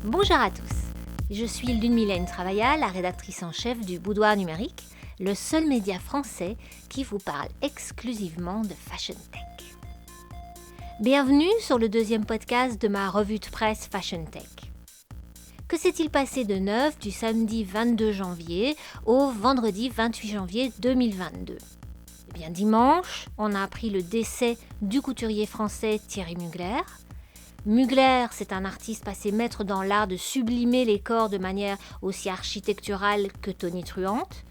Bonjour à tous, je suis Lune-Mylène Travaillat, la rédactrice en chef du Boudoir Numérique, le seul média français qui vous parle exclusivement de Fashion Tech. Bienvenue sur le deuxième podcast de ma revue de presse Fashion Tech. Que s'est-il passé de neuf du samedi 22 janvier au vendredi 28 janvier 2022 ? Eh bien, dimanche, on a appris le décès du couturier français Thierry Mugler. Mugler, c'est un artiste passé maître dans l'art de sublimer les corps de manière aussi architecturale que tonitruante,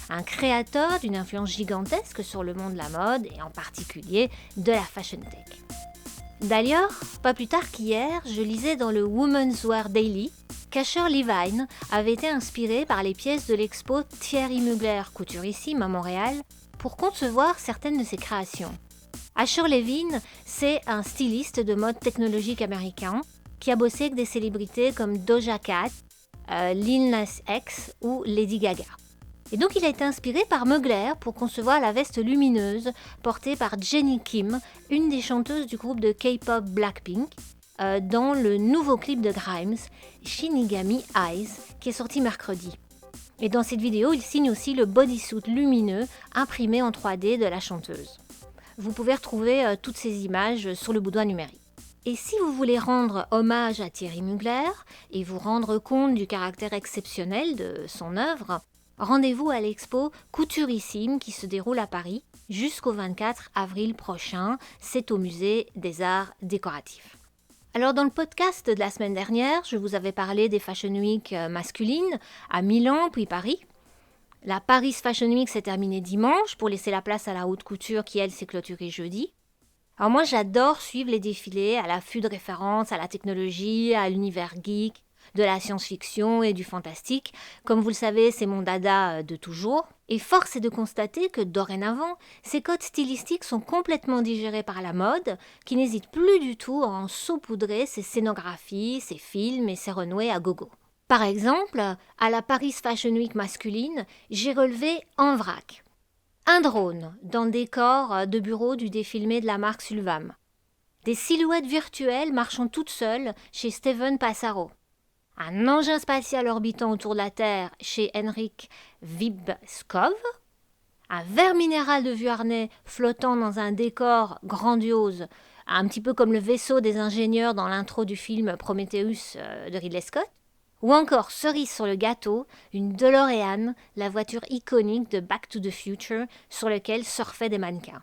un créateur d'une influence gigantesque sur le monde de la mode et en particulier de la fashion tech. D'ailleurs, pas plus tard qu'hier, je lisais dans le Women's Wear Daily qu'Asher Levine avait été inspiré par les pièces de l'expo Thierry Mugler Couturissime à Montréal pour concevoir certaines de ses créations. Asher Levine, c'est un styliste de mode technologique américain qui a bossé avec des célébrités comme Doja Cat, Lil Nas X ou Lady Gaga. Et donc il a été inspiré par Mugler pour concevoir la veste lumineuse portée par Jennie Kim, une des chanteuses du groupe de K-pop Blackpink, dans le nouveau clip de Grimes, Shinigami Eyes, qui est sorti mercredi. Et dans cette vidéo, il signe aussi le bodysuit lumineux imprimé en 3D de la chanteuse. Vous pouvez retrouver toutes ces images sur le Boudoir Numérique. Et si vous voulez rendre hommage à Thierry Mugler et vous rendre compte du caractère exceptionnel de son œuvre, rendez-vous à l'expo Couturissime qui se déroule à Paris jusqu'au 24 avril prochain. C'est au musée des arts décoratifs. Alors dans le podcast de la semaine dernière, je vous avais parlé des Fashion Week masculines à Milan puis Paris. La Paris Fashion Week s'est terminée dimanche pour laisser la place à la haute couture qui, elle, s'est clôturée jeudi. Alors moi, j'adore suivre les défilés à l'affût de références à la technologie, à l'univers geek, de la science-fiction et du fantastique. Comme vous le savez, c'est mon dada de toujours. Et force est de constater que dorénavant, ces codes stylistiques sont complètement digérés par la mode, qui n'hésite plus du tout à en saupoudrer ses scénographies, ses films et ses renouées à gogo. Par exemple, à la Paris Fashion Week masculine, j'ai relevé en vrac un drone dans le décor de bureau du défilé de la marque Sulvam, des silhouettes virtuelles marchant toutes seules chez Steven Passaro, un engin spatial orbitant autour de la Terre chez Henrik Vibskov, un verre minéral de Vuarnet flottant dans un décor grandiose, un petit peu comme le vaisseau des ingénieurs dans l'intro du film Prometheus de Ridley Scott, ou encore, cerise sur le gâteau, une DeLorean, la voiture iconique de Back to the Future sur laquelle surfaient des mannequins.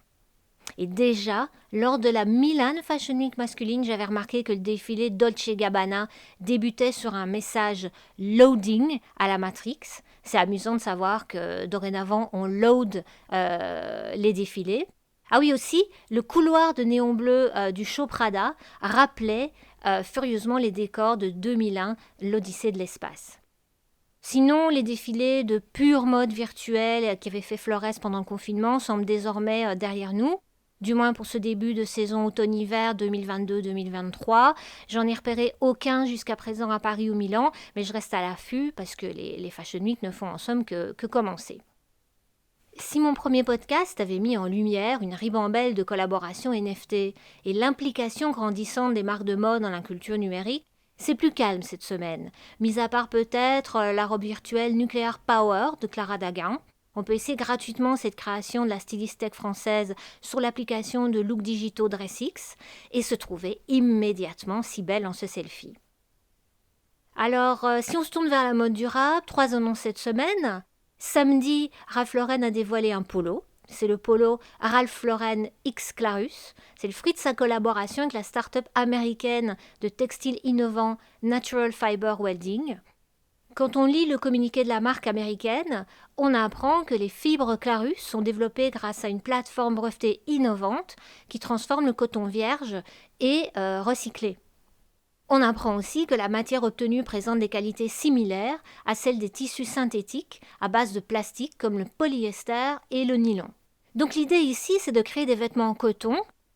Et déjà, lors de la Milan Fashion Week masculine, j'avais remarqué que le défilé Dolce & Gabbana débutait sur un message « loading » à la Matrix. C'est amusant de savoir que dorénavant, on load les défilés. Ah oui aussi, le couloir de néon bleu du show Prada rappelait furieusement les décors de 2001, l'Odyssée de l'espace. Sinon, les défilés de pure mode virtuelle qui avaient fait florès pendant le confinement semblent désormais derrière nous, du moins pour ce début de saison automne-hiver 2022-2023. J'en ai repéré aucun jusqu'à présent à Paris ou Milan, mais je reste à l'affût parce que les Fashion Week ne font en somme que commencer. Si mon premier podcast avait mis en lumière une ribambelle de collaborations NFT et l'implication grandissante des marques de mode dans la culture numérique, c'est plus calme cette semaine. Mis à part peut-être la robe virtuelle Nuclear Power de Clara Daguin, on peut essayer gratuitement cette création de la styliste tech française sur l'application de looks digitaux DressX et se trouver immédiatement si belle en ce selfie. Alors, si on se tourne vers la mode durable, 3 annonces cette semaine. Samedi, Ralph Lauren a dévoilé un polo. C'est le polo Ralph Lauren X Clarus. C'est le fruit de sa collaboration avec la start-up américaine de textile innovant Natural Fiber Welding. Quand on lit le communiqué de la marque américaine, on apprend que les fibres Clarus sont développées grâce à une plateforme brevetée innovante qui transforme le coton vierge et recyclé. On apprend aussi que la matière obtenue présente des qualités similaires à celles des tissus synthétiques à base de plastique comme le polyester et le nylon. Donc l'idée ici, c'est de créer des vêtements en coton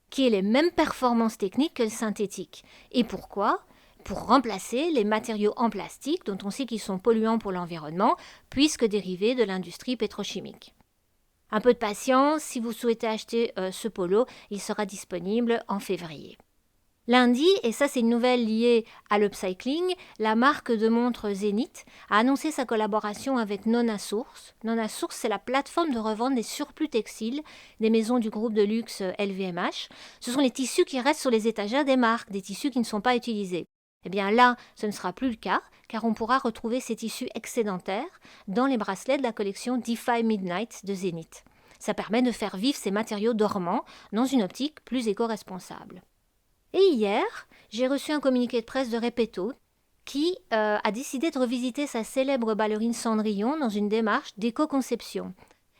qui aient les mêmes performances techniques que le synthétique. Et pourquoi ? Pour remplacer les matériaux en plastique dont on sait qu'ils sont polluants pour l'environnement puisque dérivés de l'industrie pétrochimique. Un peu de patience, si vous souhaitez acheter ce polo, il sera disponible en février. Lundi, et ça c'est une nouvelle liée à l'upcycling, la marque de montres Zenith a annoncé sa collaboration avec Nona Source. Nona Source, c'est la plateforme de revente des surplus textiles des maisons du groupe de luxe LVMH. Ce sont les tissus qui restent sur les étagères des marques, des tissus qui ne sont pas utilisés. Eh bien là, ce ne sera plus le cas, car on pourra retrouver ces tissus excédentaires dans les bracelets de la collection Defy Midnight de Zenith. Ça permet de faire vivre ces matériaux dormants dans une optique plus éco-responsable. Et hier, j'ai reçu un communiqué de presse de Repetto qui a décidé de revisiter sa célèbre ballerine Cendrillon dans une démarche d'éco-conception.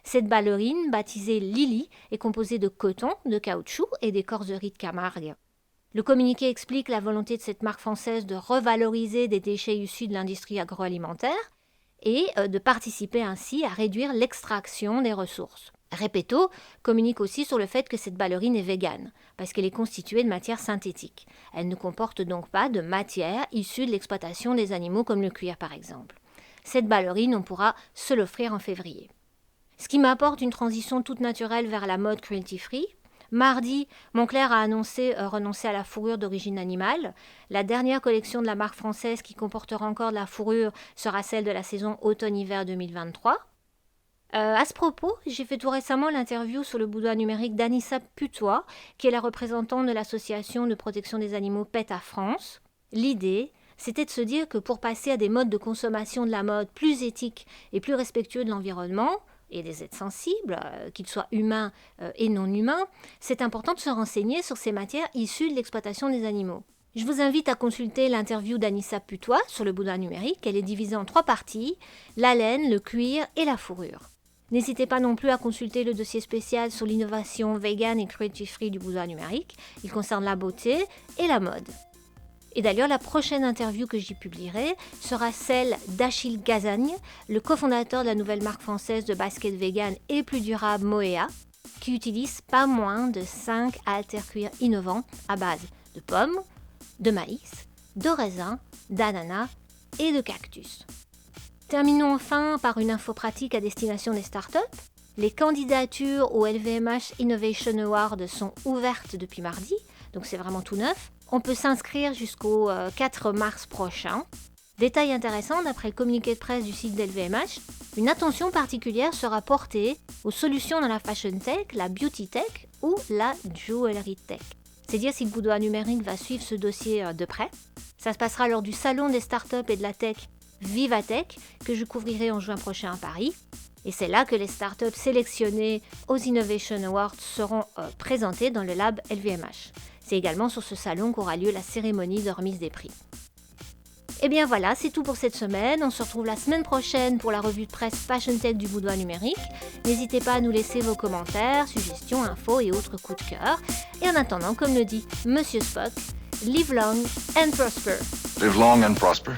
Cette ballerine, baptisée Lily, est composée de coton, de caoutchouc et d'écorzerie de Camargue. Le communiqué explique la volonté de cette marque française de revaloriser des déchets issus de l'industrie agroalimentaire et de participer ainsi à réduire l'extraction des ressources. Repetto communique aussi sur le fait que cette ballerine est végane, parce qu'elle est constituée de matière synthétique. Elle ne comporte donc pas de matière issue de l'exploitation des animaux comme le cuir par exemple. Cette ballerine, on pourra se l'offrir en février. Ce qui m'apporte une transition toute naturelle vers la mode cruelty-free. Mardi, Moncler a annoncé renoncer à la fourrure d'origine animale. La dernière collection de la marque française qui comportera encore de la fourrure sera celle de la saison automne-hiver 2023. À ce propos, j'ai fait tout récemment l'interview sur le boudoir numérique d'Anissa Putois, qui est la représentante de l'association de protection des animaux PETA France. L'idée, c'était de se dire que pour passer à des modes de consommation de la mode plus éthiques et plus respectueux de l'environnement, et des êtres sensibles, qu'ils soient humains et non humains, c'est important de se renseigner sur ces matières issues de l'exploitation des animaux. Je vous invite à consulter l'interview d'Anissa Putois sur le boudoir numérique. Elle est divisée en 3 parties, la laine, le cuir et la fourrure. N'hésitez pas non plus à consulter le dossier spécial sur l'innovation vegan et cruelty-free du boudoir numérique. Il concerne la beauté et la mode. Et d'ailleurs, la prochaine interview que j'y publierai sera celle d'Achille Gazagne, le cofondateur de la nouvelle marque française de basket vegan et plus durable Moea, qui utilise pas moins de 5 haltères-cuir innovants à base de pommes, de maïs, de raisins, d'ananas et de cactus. Terminons enfin par une info pratique à destination des startups. Les candidatures au LVMH Innovation Award sont ouvertes depuis mardi, donc c'est vraiment tout neuf. On peut s'inscrire jusqu'au 4 mars prochain. Détail intéressant, d'après le communiqué de presse du site d'LVMH, une attention particulière sera portée aux solutions dans la fashion tech, la beauty tech ou la jewelry tech. C'est dire si le boudoir numérique va suivre ce dossier de près. Ça se passera lors du salon des startups et de la tech Vivatech, que je couvrirai en juin prochain à Paris. Et c'est là que les startups sélectionnées aux Innovation Awards seront présentées dans le lab LVMH. C'est également sur ce salon qu'aura lieu la cérémonie de remise des prix. Et bien voilà, c'est tout pour cette semaine. On se retrouve la semaine prochaine pour la revue de presse Fashion Tech du boudoir numérique. N'hésitez pas à nous laisser vos commentaires, suggestions, infos et autres coups de cœur. Et en attendant, comme le dit Monsieur Spock, live long and prosper. Live long and prosper.